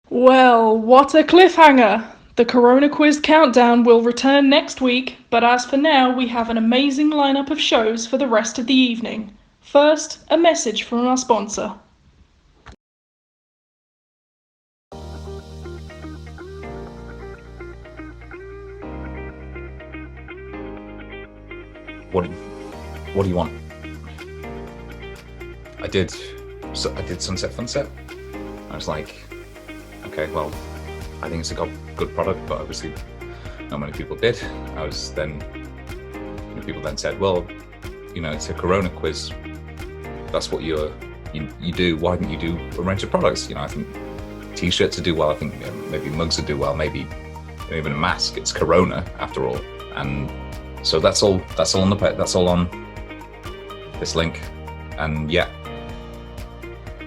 Well, what a cliffhanger! The CoronaQuiz countdown will return next week, but as for now, we have an amazing lineup of shows for the rest of the evening. First, a message from our sponsor. What do you want? I did Sunset Funset. I was like, okay, well, I think it's a good product, but obviously not many people did. People then said, well, it's a CoronaQuiz. That's what you do. Why didn't you do a range of products? I think T-shirts would do well. I think maybe mugs would do well. Maybe even a mask. It's Corona after all, and so that's all on this link. And yeah,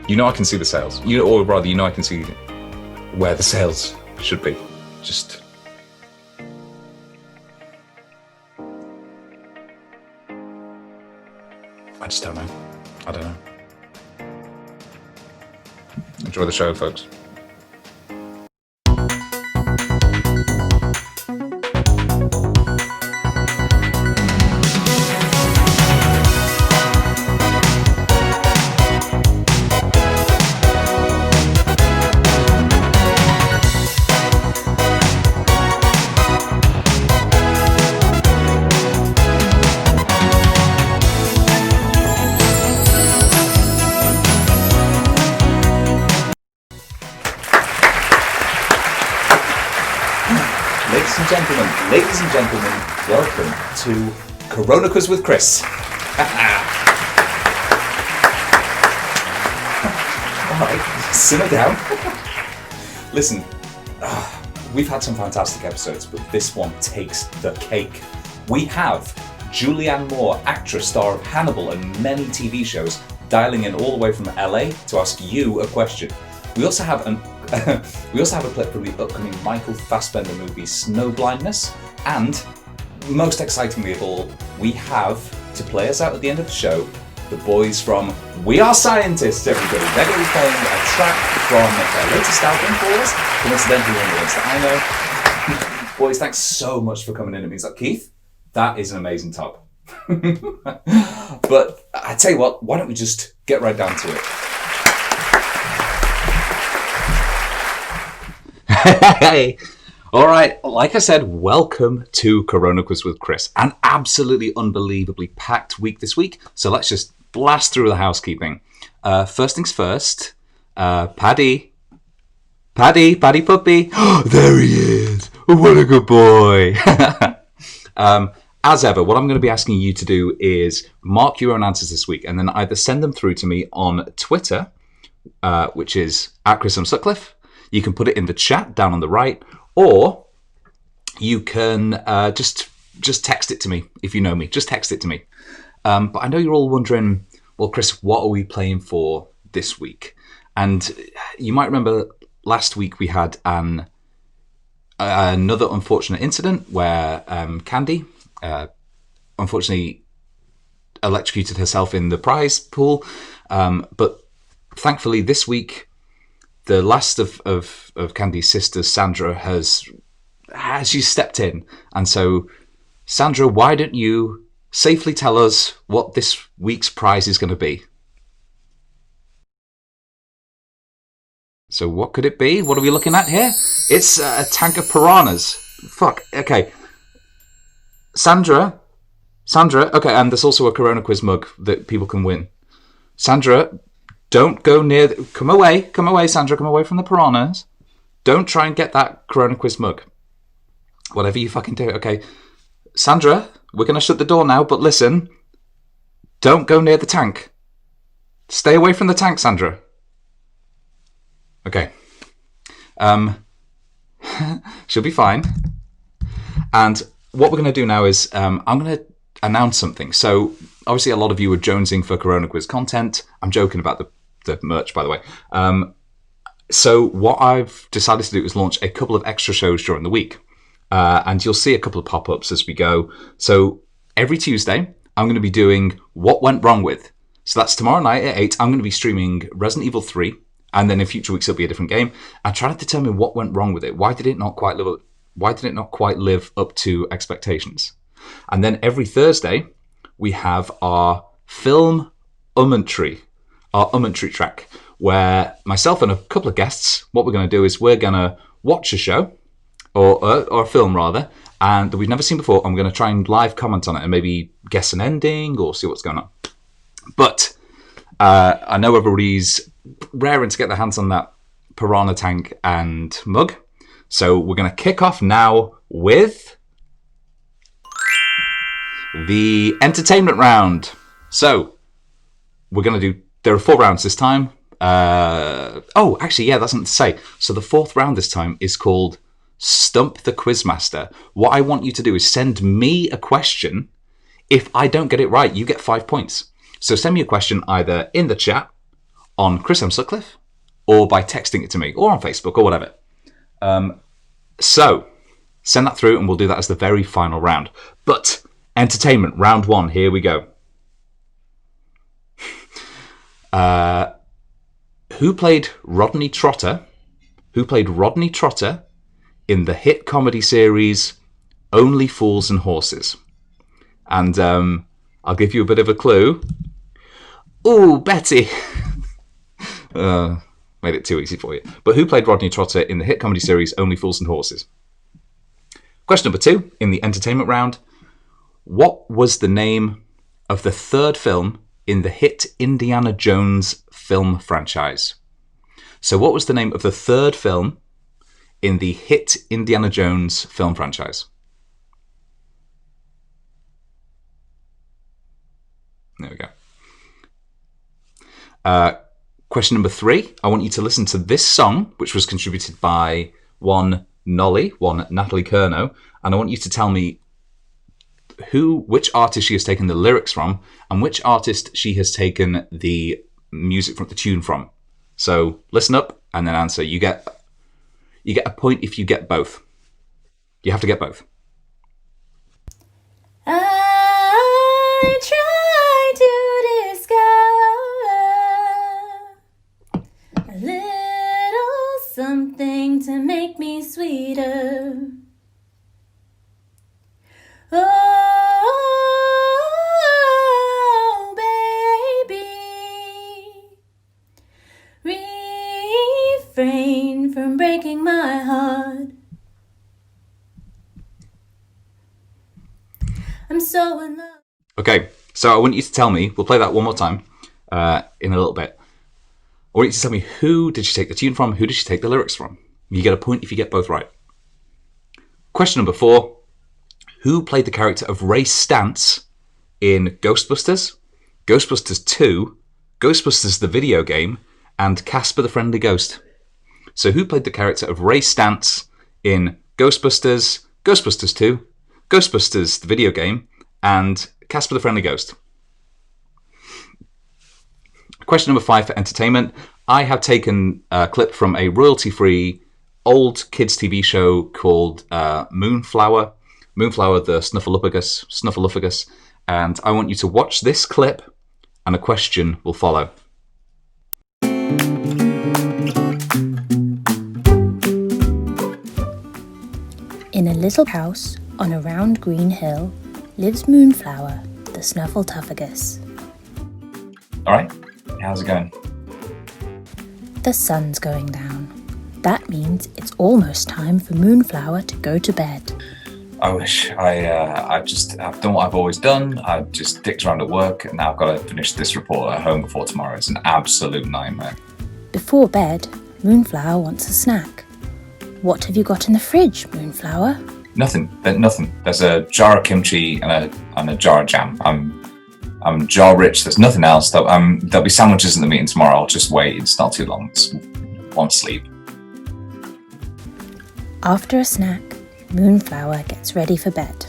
I can see the sales. Or rather, I can see where the sales should be. Just I just don't know. I don't know. Enjoy the show, folks. Ladies and gentlemen, welcome to CoronaQuiz with Chris. Alright, simmer down. Listen, we've had some fantastic episodes, but this one takes the cake. We have Julianne Moore, actress, star of Hannibal and many TV shows, dialing in all the way from LA to ask you a question. We also have a clip from the upcoming Michael Fassbender movie Snowblindness, and most excitingly of all, we have, to play us out at the end of the show, the boys from We Are Scientists, everybody. They're going to be playing a track from their latest album for us, coincidentally one of the ones that I know. Boys, thanks so much for coming in. It means that, Keith, that is an amazing top. But I tell you what, why don't we just get right down to it? Hey, all right. Like I said, welcome to CoronaQuiz with Chris. An absolutely unbelievably packed week this week. So let's just blast through the housekeeping. First things first. Paddy Puppy. There he is. What a good boy. As ever, what I'm going to be asking you to do is mark your own answers this week, and then either send them through to me on Twitter, which is @ChrisMSutcliffe. You can put it in the chat down on the right, or you can just text it to me if you know me. Just text it to me. But I know you're all wondering, well, Chris, what are we playing for this week? And you might remember last week we had another unfortunate incident where Candy unfortunately electrocuted herself in the prize pool. But thankfully this week, the last of Candy's sisters, Sandra, has stepped in. And so, Sandra, why don't you safely tell us what this week's prize is going to be? So what could it be? What are we looking at here? It's a tank of piranhas. Fuck. Okay. Sandra. Okay, and there's also a CoronaQuiz mug that people can win. Sandra, don't go near... Come away, Sandra. Come away from the piranhas. Don't try and get that CoronaQuiz mug. Whatever you fucking do. Okay. Sandra, we're going to shut the door now, but listen. Don't go near the tank. Stay away from the tank, Sandra. Okay. She'll be fine. And what we're going to do now is I'm going to announce something. So, obviously, a lot of you are jonesing for CoronaQuiz content. I'm joking about the merch, by the way. So what I've decided to do is launch a couple of extra shows during the week. And you'll see a couple of pop-ups as we go. So every Tuesday, I'm going to be doing What Went Wrong With. So that's tomorrow night at 8. I'm going to be streaming Resident Evil 3, and then in future weeks it'll be a different game. I'm trying to determine what went wrong with it. Why did it not quite live up to expectations? And then every Thursday we have our film ummentry track, where myself and a couple of guests, what we're going to do is we're going to watch a show, or a film rather, and that we've never seen before, and we're going to try and live comment on it and maybe guess an ending or see what's going on. But I know everybody's raring to get their hands on that piranha tank and mug, so we're going to kick off now with the entertainment round. So we're going to do, there are 4 rounds this time. That's something to say. So the 4th round this time is called Stump the Quizmaster. What I want you to do is send me a question. If I don't get it right, you get 5 points. So send me a question either in the chat on Chris M. Sutcliffe, or by texting it to me, or on Facebook, or whatever. So send that through, and we'll do that as the very final round. But entertainment, round 1, here we go. Who played Rodney Trotter? Who played Rodney Trotter in the hit comedy series Only Fools and Horses? And I'll give you a bit of a clue. Ooh, Betty! Made it too easy for you. But who played Rodney Trotter in the hit comedy series Only Fools and Horses? Question number 2 in the entertainment round. What was the name of the 3rd film in the hit Indiana Jones film franchise? So what was the name of the 3rd film in the hit Indiana Jones film franchise? There we go. Question number 3. I want you to listen to this song, which was contributed by one Natalie Kerno, and I want you to tell me which artist she has taken the lyrics from, and which artist she has taken the music from, the tune from. So listen up and then answer. You get a point if you get both. You have to get both. I try to discover a little something to make me sweeter. Oh, baby, refrain from breaking my heart. I'm so in love. Okay, so I want you to tell me, we'll play that one more time in a little bit. I want you to tell me, who did she take the tune from? Who did she take the lyrics from? You get a point if you get both right. Question number 4. Who played the character of Ray Stantz in Ghostbusters, Ghostbusters 2, Ghostbusters the video game, and Casper the Friendly Ghost? So who played the character of Ray Stantz in Ghostbusters, Ghostbusters 2, Ghostbusters the video game, and Casper the Friendly Ghost? Question number 5 for entertainment. I have taken a clip from a royalty-free old kids TV show called Moonflower the Snuffletuffugus, and I want you to watch this clip, and a question will follow. In a little house on a round green hill lives Moonflower the Snuffletuffugus. All right, how's it going? The sun's going down. That means it's almost time for Moonflower to go to bed. I wish I've done what I've always done. I've just dicked around at work, and now I've got to finish this report at home before tomorrow. It's an absolute nightmare. Before bed, Moonflower wants a snack. What have you got in the fridge, Moonflower? Nothing. There's a jar of kimchi and a jar of jam. I'm jar rich. There's nothing else. There'll be sandwiches in the meeting tomorrow. I'll just wait. It's not too long. It's one sleep. After a snack, Moonflower gets ready for bed.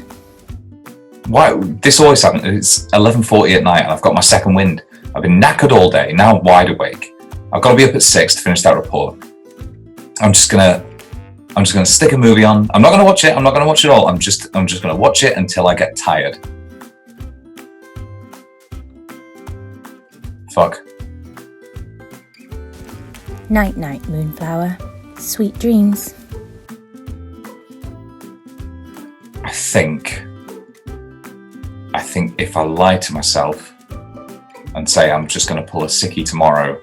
Why? This always happens. It's 11:40 at night and I've got my second wind. I've been knackered all day, now I'm wide awake. I've got to be up at 6 to finish that report. I'm just gonna stick a movie on. I'm not gonna watch it. I'm not gonna watch it all. I'm just gonna watch it until I get tired. Fuck. Night-night, Moonflower. Sweet dreams. I think if I lie to myself and say I'm just going to pull a sickie tomorrow,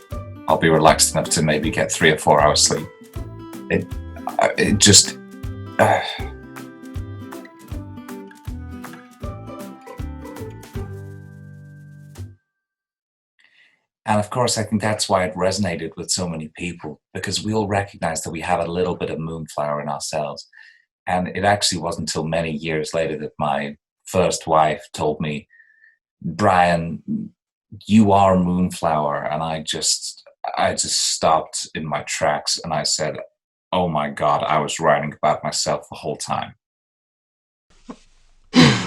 I'll be relaxed enough to maybe get 3 or 4 hours sleep. It just... And of course, I think that's why it resonated with so many people, because we all recognize that we have a little bit of Moonflower in ourselves. And it actually wasn't until many years later that my first wife told me, Brian, you are Moonflower. And I just stopped in my tracks and I said, oh my God, I was writing about myself the whole time.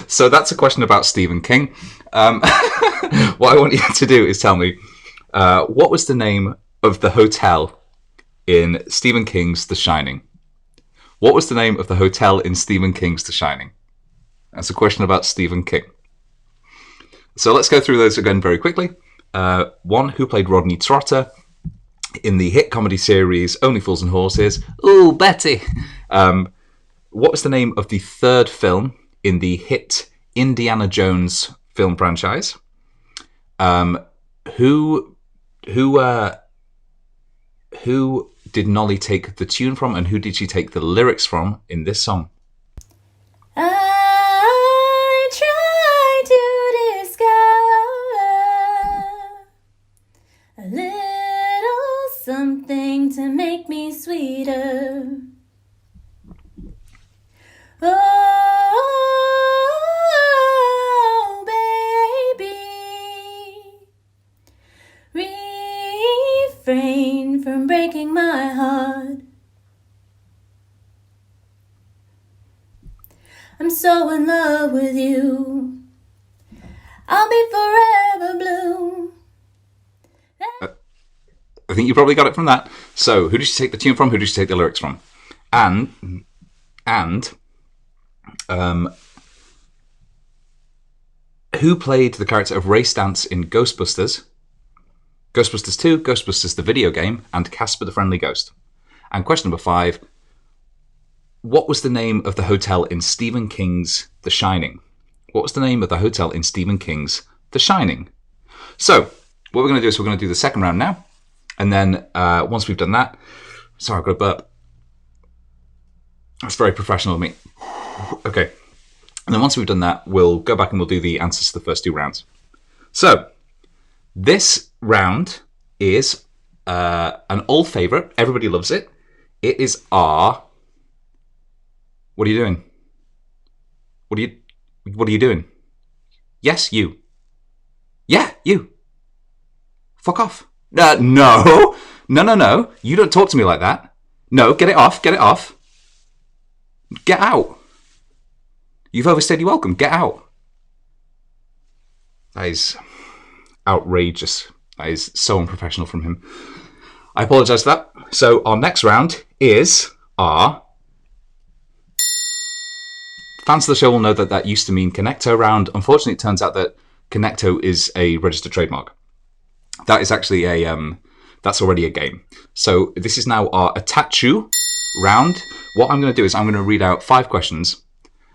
So that's a question about Stephen King. What I want you to do is tell me, what was the name of the hotel in Stephen King's The Shining? What was the name of the hotel in Stephen King's The Shining? That's a question about Stephen King. So let's go through those again very quickly. One, who played Rodney Trotter in the hit comedy series Only Fools and Horses? Ooh, Betty! What was the name of the third film in the hit Indiana Jones film franchise? Who did Nolly take the tune from, and who did she take the lyrics from in this song? I try to discover a little something to make me sweeter. Oh, baby, refrain from breaking my heart. I'm so in love with you. I'll be forever blue. I think you probably got it from that. So, who did she take the tune from? Who did she take the lyrics from? And who played the character of Ray Stantz in Ghostbusters, Ghostbusters 2, Ghostbusters the video game, and Casper the Friendly Ghost? And question number 5, what was the name of the hotel in Stephen King's The Shining? What was the name of the hotel in Stephen King's The Shining? So, what we're going to do is we're going to do the second round now. And then once we've done that... Sorry, I've got a burp. That's very professional of me. Okay. And then once we've done that, we'll go back and we'll do the answers to the first 2 rounds. So, this round is an old favourite. Everybody loves it. It is our... What are you doing? What are you doing? Yes, you. Yeah, you. Fuck off. No. You don't talk to me like that. No, get it off. Get out. You've overstayed your welcome. Get out. That is outrageous. That is so unprofessional from him. I apologise for that. So our next round is our... Fans of the show will know that used to mean Connecto round. Unfortunately, it turns out that Connecto is a registered trademark. That is actually that's already a game. So this is now our Atachu round. What I'm going to do is I'm going to read out 5 questions,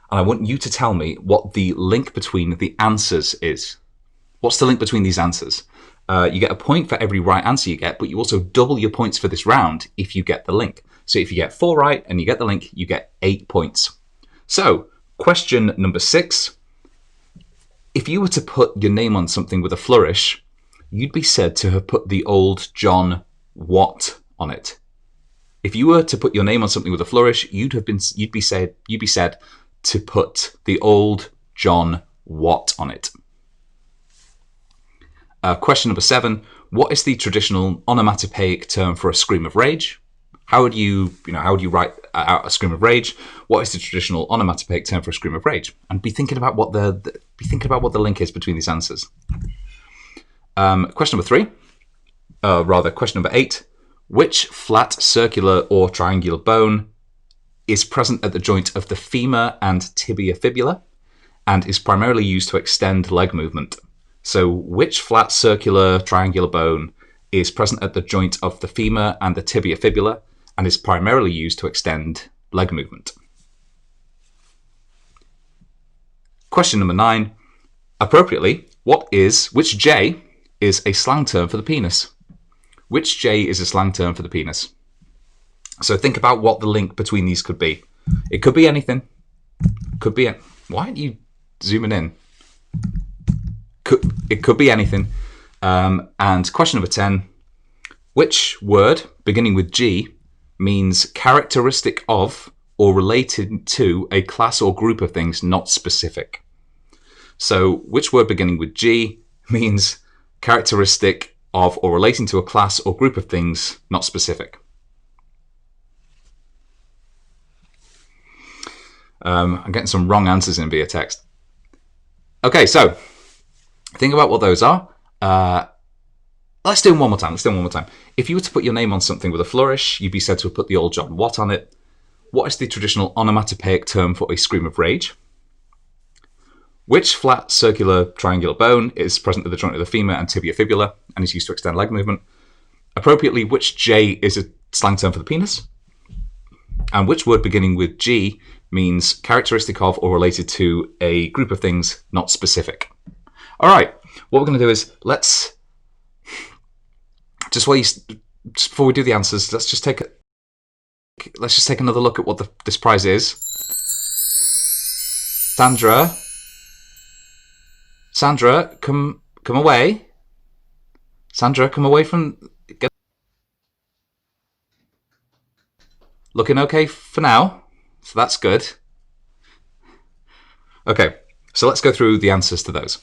and I want you to tell me what the link between the answers is. What's the link between these answers? You get a point for every right answer you get, but you also double your points for this round if you get the link. So if you get 4 right and you get the link, you get 8 points. So, question number 6. If you were to put your name on something with a flourish, you'd be said to have put the old John Watt on it. If you were to put your name on something with a flourish, you'd be said to put the old John Watt on it. Question number 7. What is the traditional onomatopoeic term for a scream of rage? How would you write out a scream of rage? What is the traditional onomatopoeic term for a scream of rage? And be thinking about what the link is between these answers. Question number 3. Question number 8. Which flat, circular, or triangular bone is present at the joint of the femur and tibia fibula and is primarily used to extend leg movement? So, which flat, circular, triangular bone is present at the joint of the femur and the tibia fibula and is primarily used to extend leg movement. Question number 9. Appropriately, which J is a slang term for the penis? Which J is a slang term for the penis? So think about what the link between these could be. It could be anything. Could be. Why aren't you zooming in? It could be anything. And question number 10. Which word beginning with G means characteristic of or related to a class or group of things, not specific? So which word beginning with G means characteristic of or relating to a class or group of things, not specific? I'm getting some wrong answers in via text. Okay, so think about what those are. Let's do them one more time. If you were to put your name on something with a flourish, you'd be said to have put the old John Watt on it. What is the traditional onomatopoeic term for a scream of rage? Which flat, circular, triangular bone is present at the joint of the femur and tibia fibula and is used to extend leg movement? Appropriately, which J is a slang term for the penis? And which word beginning with G means characteristic of or related to a group of things, not specific? All right, what we're going to do is before we do the answers, let's just take another look at what this prize is. Sandra, come away. Sandra, come away from. Looking okay for now, so that's good. Okay, so let's go through the answers to those.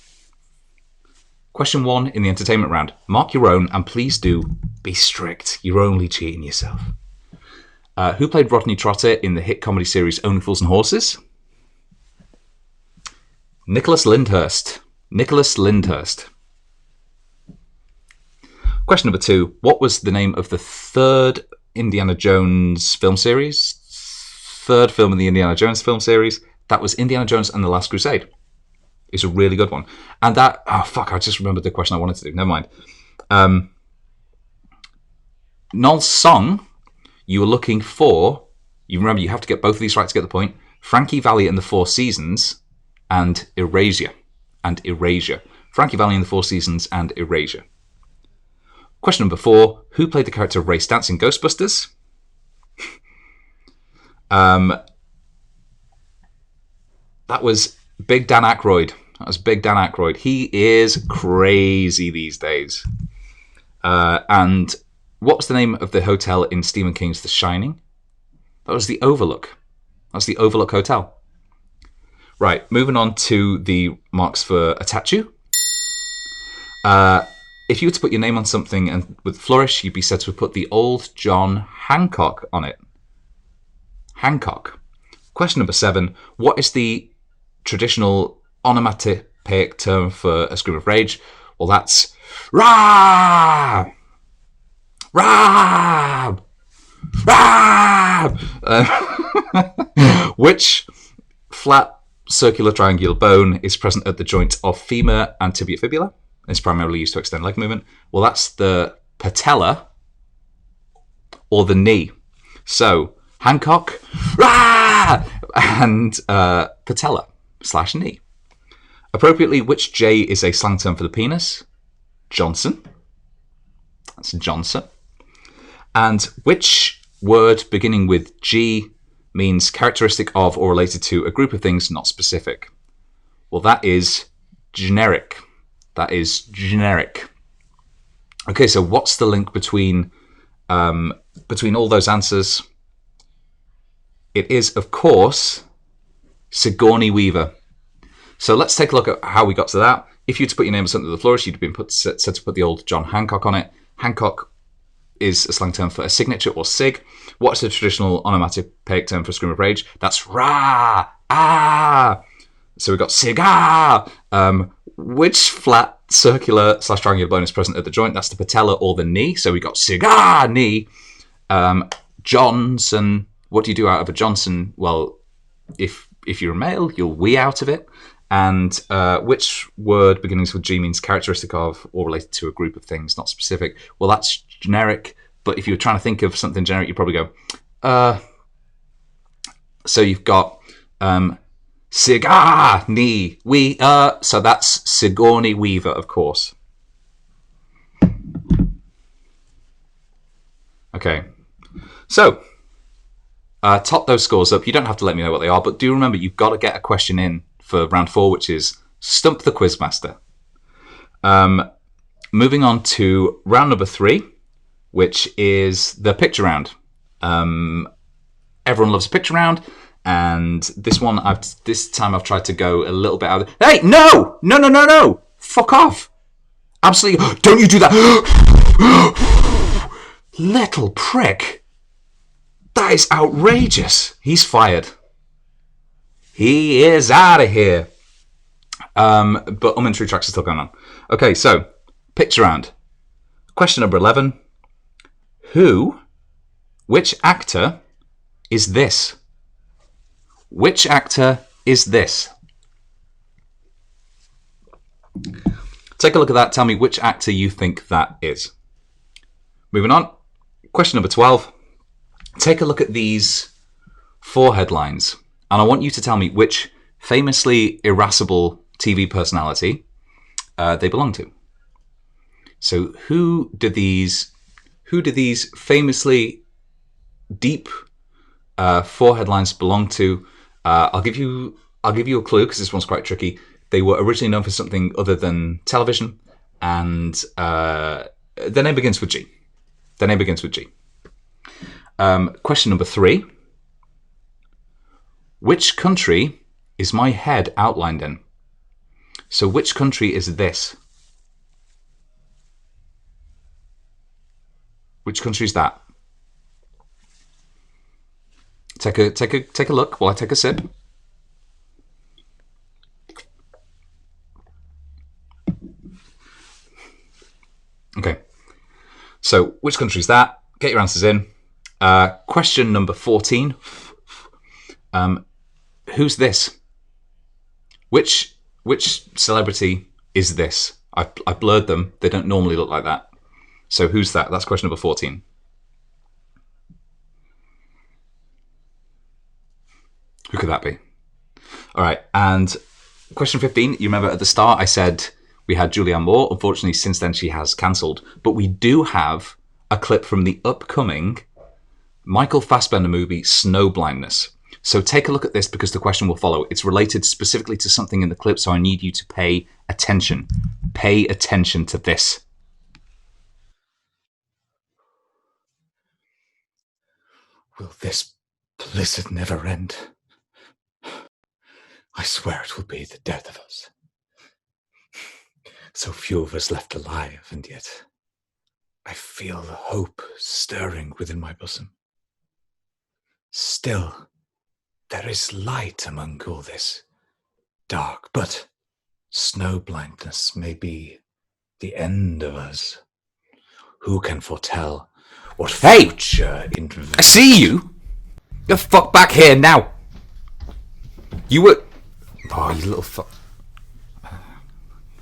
Question 1 in the entertainment round. Mark your own, and please do be strict. You're only cheating yourself. Who played Rodney Trotter in the hit comedy series Only Fools and Horses? Nicholas Lyndhurst. Question number 2. What was the name of the third Indiana Jones film series? Third film in the Indiana Jones film series. That was Indiana Jones and the Last Crusade. It's a really good one. And that... Oh, fuck, I just remembered the question I wanted to do. Never mind. Noel's song, you were looking for... You remember, you have to get both of these right to get the point. Frankie Valli and the Four Seasons and Erasure. Frankie Valli and the Four Seasons and Erasure. Question number 4. Who played the character of Ray Stantz in Ghostbusters? That was Big Dan Aykroyd. He is crazy these days. And what was the name of the hotel in Stephen King's The Shining? That was the Overlook. That's the Overlook Hotel. Right, moving on to the marks for a tattoo. If you were to put your name on something and with flourish, you'd be said to have put the old John Hancock on it. Hancock. Question number 7. What is the traditional onomatopoeic term for a scream of rage? Well, that's Rah! Rah! Rah! Which flat, circular, triangular bone is present at the joint of femur and tibia fibula? It's primarily used to extend leg movement. Well, that's the patella or the knee. So, Hancock, rah! And patella / knee. Appropriately, which J is a slang term for the penis? Johnson. That's Johnson. And which word beginning with G means characteristic of or related to a group of things, not specific? Well, that is generic. Okay, so what's the link between all those answers? It is, of course, Sigourney Weaver. So let's take a look at how we got to that. If you'd to put your name on something with the flourish, you'd have been said to put the old John Hancock on it. Hancock is a slang term for a signature or sig. What's the traditional onomatopoeic term for a scream of rage? That's rah, ah. So we've got cigar. Which flat, circular / triangular bone is present at the joint? That's the patella or the knee. So we got cigar, knee. Johnson. What do you do out of a Johnson? Well, if you're a male, you'll wee out of it. And which word beginnings with G means characteristic of or related to a group of things, not specific? Well, that's generic, but if you're trying to think of something generic, you probably go, so you've got Sigourney Weaver, so that's Sigourney Weaver, of course. Okay, so top those scores up. You don't have to let me know what they are, but do remember you've got to get a question in for round 4, which is Stump the Quizmaster. Moving on to round number 3, which is the picture round. Everyone loves a picture round, and this time I've tried to go a little bit out. Hey, no! Fuck off! Absolutely, don't you do that! Little prick! That is outrageous. He's fired. He is out of here. But True Tracks are still going on. Okay, so picture round. Question number 11. Which actor is this? Which actor is this? Take a look at that. Tell me which actor you think that is. Moving on. Question number 12. Take a look at these 4 headlines, and I want you to tell me which famously irascible TV personality they belong to. So who do these famously deep 4 headlines belong to? I'll give you a clue because this one's quite tricky. They were originally known for something other than television, and their name begins with G. Question number 3. Which country is my head outlined in? So which country is this? Which country is that? Take a look while I take a sip. Okay. So which country is that? Get your answers in. Question number 14. Who's this? Which celebrity is this? I blurred them. They don't normally look like that. So who's that? That's question number 14. Who could that be? All right. And question 15. You remember at the start I said we had Julianne Moore. Unfortunately, since then she has cancelled. But we do have a clip from the upcoming Michael Fassbender movie, Snow Blindness. So take a look at this because the question will follow. It's related specifically to something in the clip, so I need you to pay attention. Pay attention to this. Will this blizzard never end? I swear it will be the death of us. So few of us left alive, and yet I feel the hope stirring within my bosom. Still, there is light among all this dark, but snow blindness may be the end of us. Who can foretell what future intervention? I see you! Get the fuck back here now! You were... Oh, you little fuck...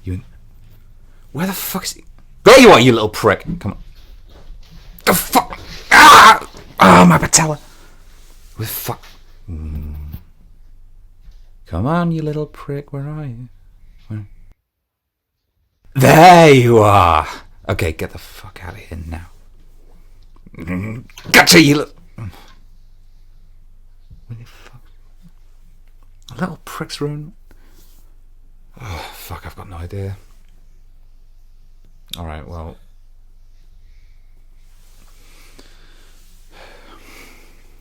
You... Where the fuck is he? There you are, you little prick! Come on. The fuck... Ah! Oh, my patella! With fuck... Come on, you little prick, where are you? Where? There you are! Okay, get the fuck out of here now. Gotcha, you little... A little prick's ruin. Oh, fuck, I've got no idea. Alright, well...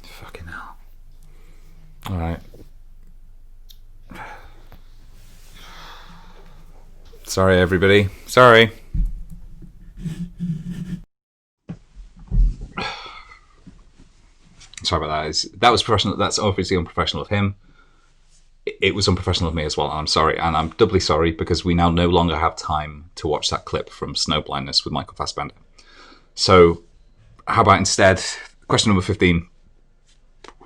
Fucking hell. Alright. Sorry, everybody. Sorry. Sorry about that. That was professional. That's obviously unprofessional of him. It was unprofessional of me as well. I'm sorry. And I'm doubly sorry because we now no longer have time to watch that clip from Snow Blindness with Michael Fassbender. So, how about instead, question number 15.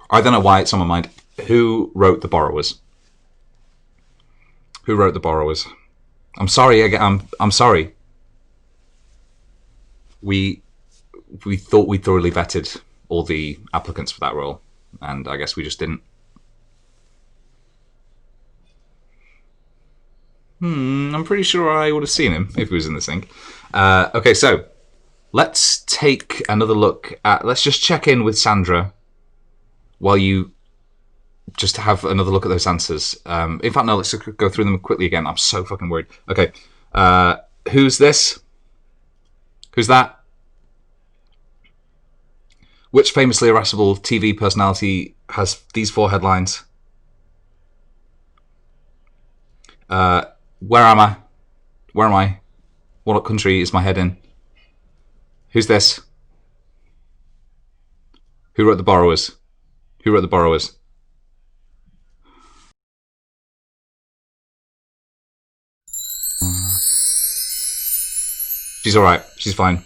I don't know why it's on my mind. Who wrote The Borrowers? Who wrote The Borrowers? I'm sorry. I'm sorry. We thought we thoroughly vetted all the applicants for that role, and I guess we just didn't. I'm pretty sure I would have seen him if he was in the sync. Okay, so let's take another look at. Let's just check in with Sandra while you just have another look at those answers. In fact, no, let's just go through them quickly again. I'm so fucking worried. Okay, who's this? Who's that? Which famously irascible TV personality has these 4 headlines? Where am I? Where am I? What country is my head in? Who's this? Who wrote The Borrowers? Who wrote The Borrowers? She's alright. She's fine.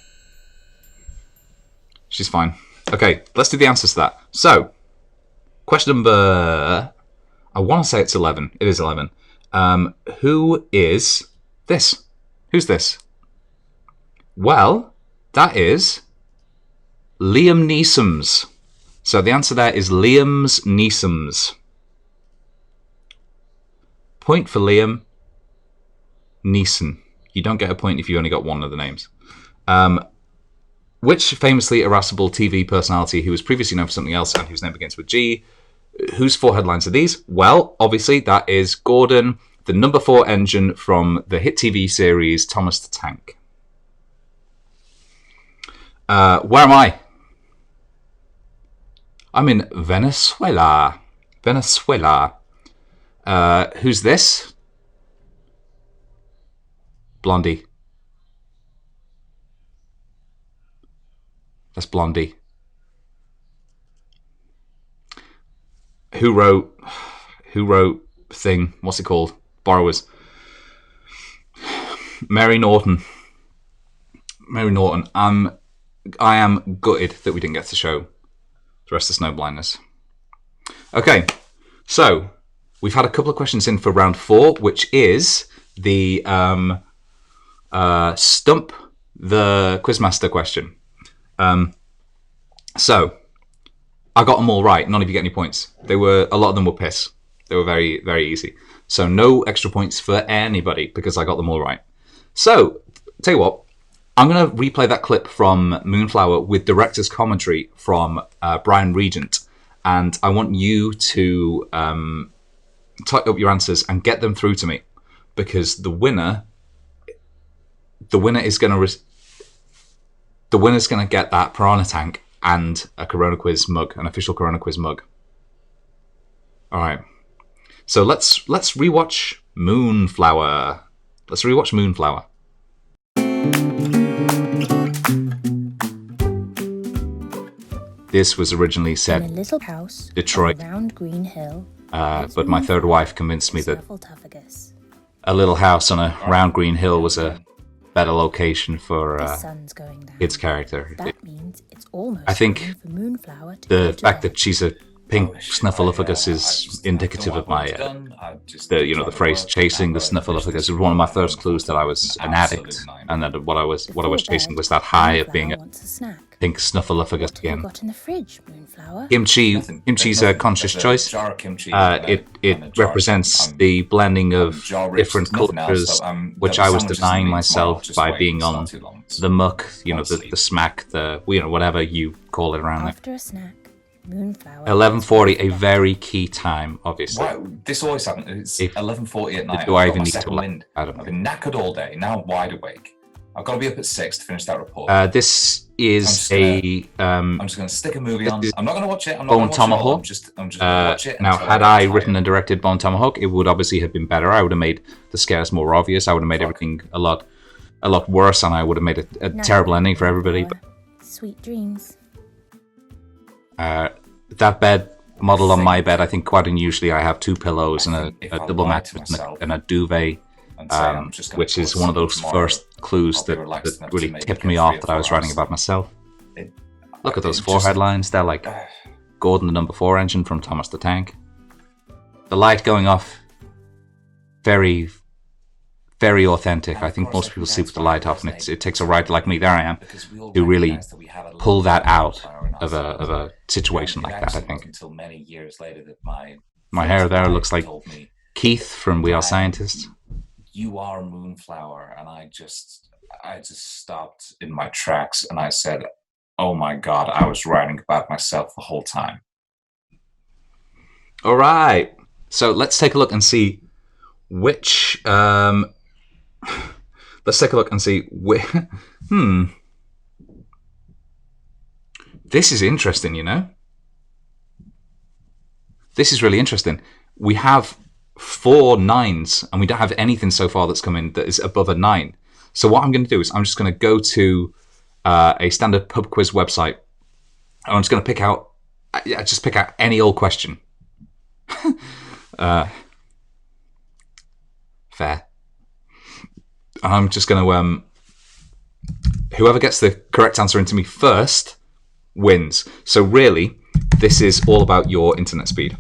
She's fine. Okay, let's do the answers to that. So, question number... I want to say it's 11. It is 11. Who is this? Who's this? Well, that is Liam Neeson's. So the answer there is Liam's Neeson's. Point for Liam Neeson. You don't get a point if you only got one of the names. Which famously irascible TV personality who was previously known for something else and whose name begins with G? Whose 4 headlines are these? Well, obviously, that is Gordon, the number 4 engine from the hit TV series Thomas the Tank. Where am I? I'm in Venezuela. Venezuela. Who's this? Blondie. That's Blondie. Who wrote thing? What's it called? Borrowers. Mary Norton. Mary Norton. I am gutted that we didn't get to show the rest of Snow Blindness. Okay, so we've had a couple of questions in for round 4, which is the Stump the Quizmaster question. So I got them all right. None of you get any points. A lot of them were piss. They were very, very easy. So no extra points for anybody because I got them all right. So, tell you what, I'm going to replay that clip from Moonflower with director's commentary from Brian Regent. And I want you to type up your answers and get them through to me. Because the winner is going to... The winner's going to get that Piranha Tank and a CoronaQuiz mug, an official CoronaQuiz mug. All right. So let's rewatch Moonflower. Let's rewatch Moonflower. This was originally set in a little house Detroit, around Green Hill. but my third wife convinced me that a little house on a round green hill was a better location for its character. That means it's almost I think time for Moonflower to the go to fact bed. that she's a pink snuffleupagus is indicative of my, the phrase "chasing the snuffleupagus" is one of my first clues that I was an addict, and that what I was chasing was that high of being a pink snuffleupagus again. Got in the fridge, Moonflower? Kimchi's a conscious choice. It represents the blending of different cultures, which I was denying myself by being on the muck, the smack, whatever you call it around there. After a snack, Moonflower. 11:40, a very key time, obviously. Wow, this always happens. It's 11:40 at night. Do I even I've need got to? my second wind. I don't know. I've been knackered all day. Now I'm wide awake. I've got to be up at 6 to finish that report. This is I'm just going to stick a movie on. I'm not going to watch it. I'm not Bone going to watch it all. Tomahawk. I'm just going to watch it. Now, had I written and directed Bone Tomahawk, it would obviously have been better. I would have made the scares more obvious. I would have made everything a lot worse, and I would have made a terrible ending for everybody. But, sweet dreams. that bed model on my bed, I think quite unusually, I have two pillows and a double mattress and a duvet, which is one of those first clues that really tipped me off that I was writing about myself. Look at those four headlines. They're like Gordon the number 4 engine from Thomas the Tank. The light going off very, very authentic. I think most people sleep with the light off, and it takes a writer like me, there I am, who really pull that out of a situation like that, I think. Until many years later that my hair there looks like Keith from We Are Scientists. You are a moonflower, and I just stopped in my tracks, and I said, oh my God, I was writing about myself the whole time. All right, so let's take a look and see which. Let's take a look and see where. This is interesting, you know. This is really interesting. We have 4 9s, and we don't have anything so far that's come in that is above a 9. So what I'm going to do is I'm just going to go to a standard pub quiz website. And I'm just going to pick out any old question. Fair. I'm just going to whoever gets the correct answer into me first wins. So really, this is all about your internet speed.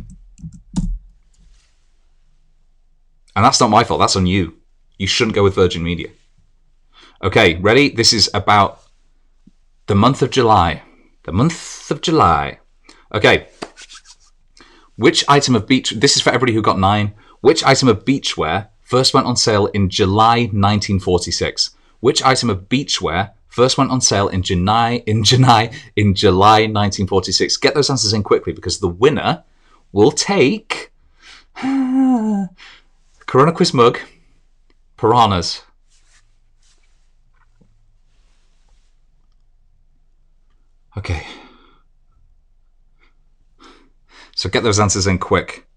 And that's not my fault, that's on you. You shouldn't go with Virgin Media. Okay, ready? This is about the month of July. The month of July. Okay. Which item of beach... This is for everybody who got 9. Which item of beachwear first went on sale in July 1946? Which item of beachwear first went on sale in July 1946? Get those answers in quickly, because the winner will take CoronaQuiz mug, piranhas. Okay. So get those answers in quick.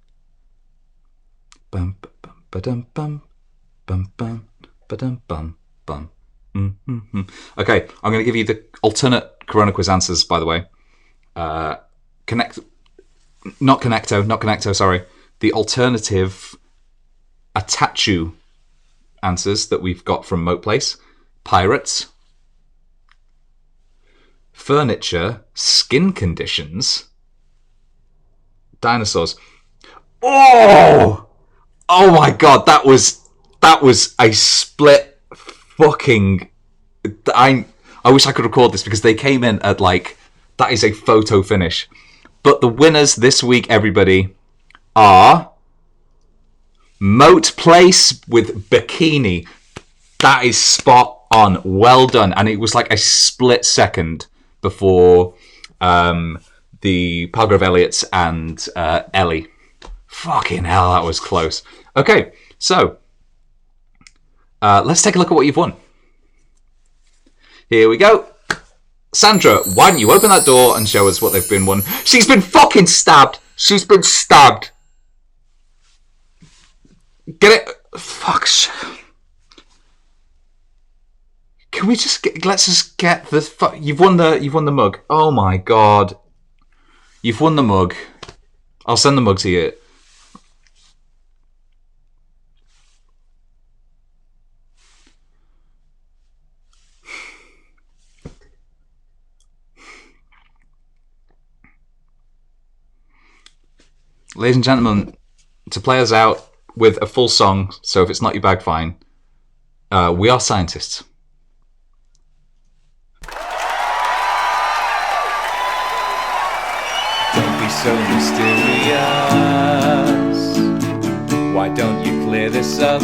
Bum bum ba-dum bum bum bum ba-dum bum bum. Okay, I'm going to give you the alternate CoronaQuiz answers, by the way. Not Connecto, sorry. The alternative Atachu answers that we've got from Moat Place. Pirates. Furniture. Skin conditions. Dinosaurs. Oh my God, that was a split fucking... I wish I could record this, because they came in at that is a photo finish. But the winners this week, everybody, are Moat Place with Bikini. That is spot on. Well done. And it was like a split second before the Palgrave Elliots and Ellie. Fucking hell, that was close. Okay, so let's take a look at what you've won. Here we go. Sandra, why don't you open that door and show us what they've been won? She's been fucking stabbed. She's been stabbed. Get it? Fuck. Can we just let's just get the you've won the mug. Oh my God. You've won the mug. I'll send the mug to you. Ladies and gentlemen, to play us out with a full song, so if it's not your bag, fine. We Are Scientists. Don't be so mysterious. Why don't you clear this up?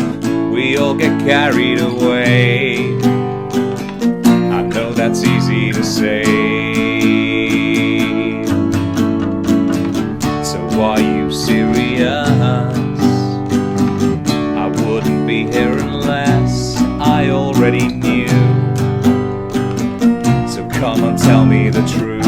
We all get carried away. I know that's easy to say. So are you serious? I wouldn't be here unless I already knew. So come on, tell me the truth.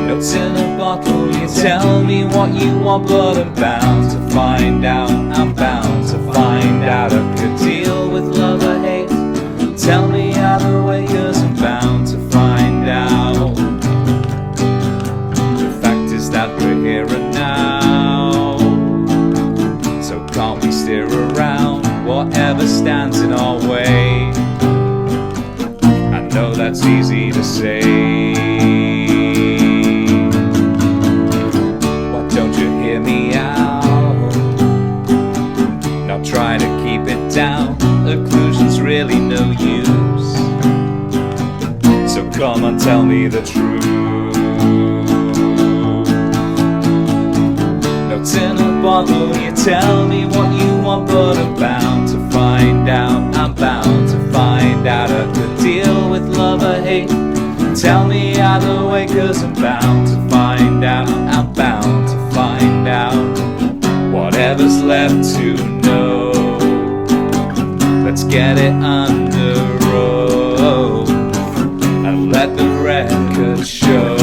Notes in a bottle, you tell me what you want, but I'm bound to find out. I'm bound to find out. I could deal with love or hate. Tell me either way, 'cause I'm bound to find out. The fact is that we're here and now. So can't we steer around whatever stands in our way? I know that's easy to say. Why don't you hear me out? Come on, tell me the truth. Notes in a bottle, you tell me what you want, but I'm bound to find out. I'm bound to find out. I could deal with love or hate. Tell me either way, 'cause I'm bound to find out. I'm bound to find out. Whatever's left to know, let's get it under road and let the record show.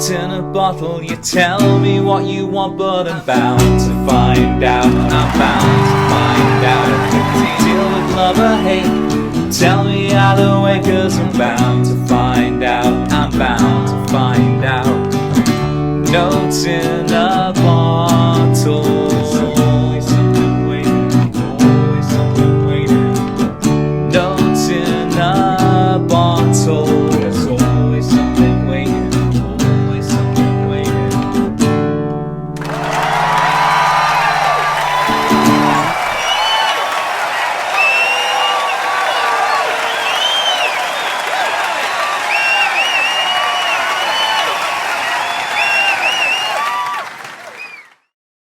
In a bottle, you tell me what you want, but I'm bound to find out. I'm bound to find out. If I can deal with love or hate, tell me either way, 'cause I'm bound to find out. I'm bound to find out. Notes in a bottle.